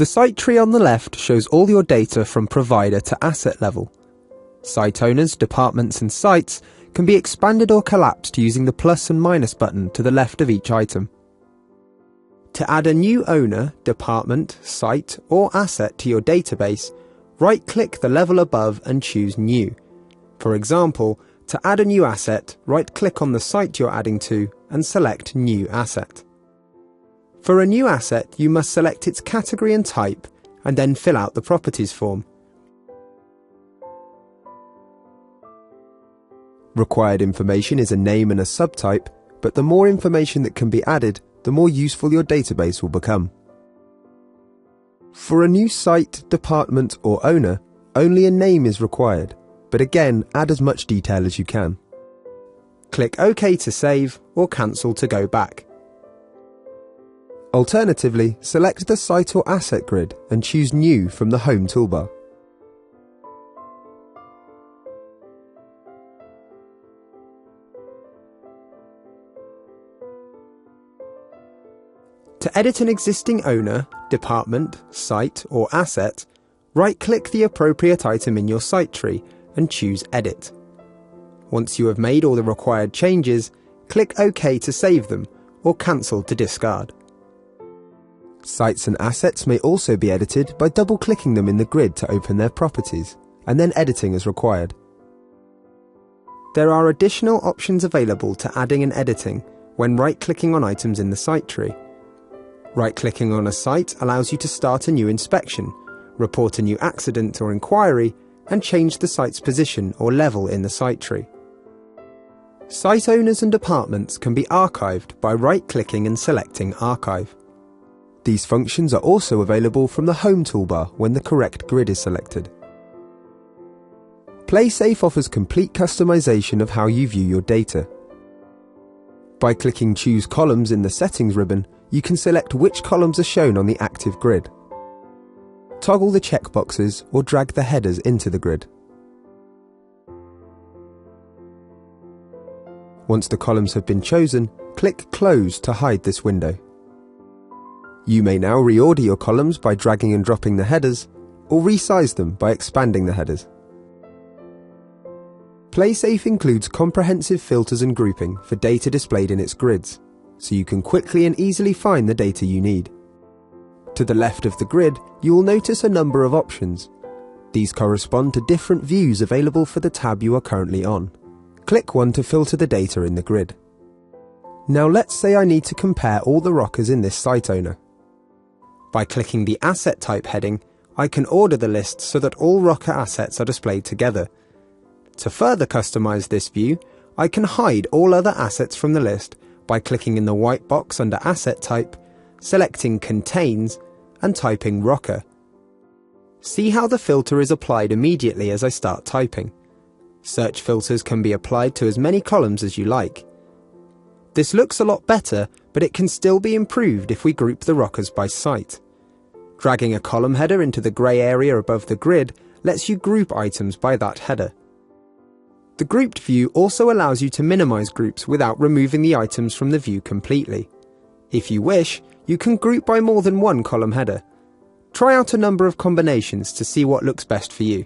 The site tree on the left shows all your data from provider to asset level. Site owners, departments and sites can be expanded or collapsed using the plus and minus button to the left of each item. To add a new owner, department, site or asset to your database, right-click the level above and choose New. For example, to add a new asset, right-click on the site you're adding to and select New Asset. For a new asset, you must select its category and type, and then fill out the properties form. Required information is a name and a subtype, but the more information that can be added, the more useful your database will become. For a new site, department or owner, only a name is required, but again, add as much detail as you can. Click OK to save or Cancel to go back. Alternatively, select the site or asset grid and choose New from the Home toolbar. To edit an existing owner, department, site or asset, right-click the appropriate item in your site tree and choose Edit. Once you have made all the required changes, click OK to save them or Cancel to discard. Sites and assets may also be edited by double-clicking them in the grid to open their properties, and then editing as required. There are additional options available to adding and editing when right-clicking on items in the site tree. Right-clicking on a site allows you to start a new inspection, report a new accident or inquiry, and change the site's position or level in the site tree. Site owners and departments can be archived by right-clicking and selecting Archive. These functions are also available from the Home toolbar when the correct grid is selected. PlaySafe offers complete customization of how you view your data. By clicking Choose Columns in the Settings ribbon, you can select which columns are shown on the active grid. Toggle the checkboxes or drag the headers into the grid. Once the columns have been chosen, click Close to hide this window. You may now reorder your columns by dragging and dropping the headers, or resize them by expanding the headers. PlaySafe includes comprehensive filters and grouping for data displayed in its grids, so you can quickly and easily find the data you need. To the left of the grid, you will notice a number of options. These correspond to different views available for the tab you are currently on. Click one to filter the data in the grid. Now let's say I need to compare all the rockers in this site owner. By clicking the Asset Type heading, I can order the list so that all rocker assets are displayed together. To further customize this view, I can hide all other assets from the list by clicking in the white box under Asset Type, selecting Contains, and typing Rocker. See how the filter is applied immediately as I start typing. Search filters can be applied to as many columns as you like. This looks a lot better, but it can still be improved if we group the rockers by site. Dragging a column header into the grey area above the grid lets you group items by that header. The grouped view also allows you to minimize groups without removing the items from the view completely. If you wish, you can group by more than one column header. Try out a number of combinations to see what looks best for you.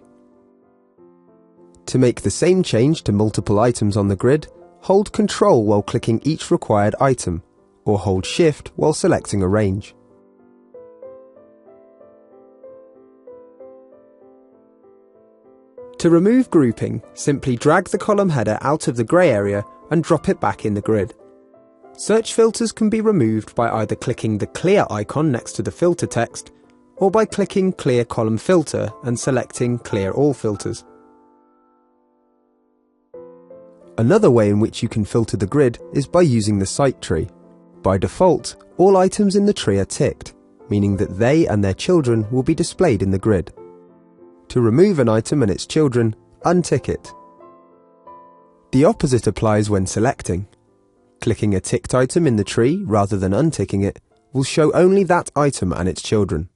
To make the same change to multiple items on the grid, hold Ctrl while clicking each required item, or hold Shift while selecting a range. To remove grouping, simply drag the column header out of the grey area and drop it back in the grid. Search filters can be removed by either clicking the clear icon next to the filter text, or by clicking Clear Column Filter and selecting Clear All Filters. Another way in which you can filter the grid is by using the site tree. By default, all items in the tree are ticked, meaning that they and their children will be displayed in the grid. To remove an item and its children, untick it. The opposite applies when selecting. Clicking a ticked item in the tree rather than unticking it will show only that item and its children.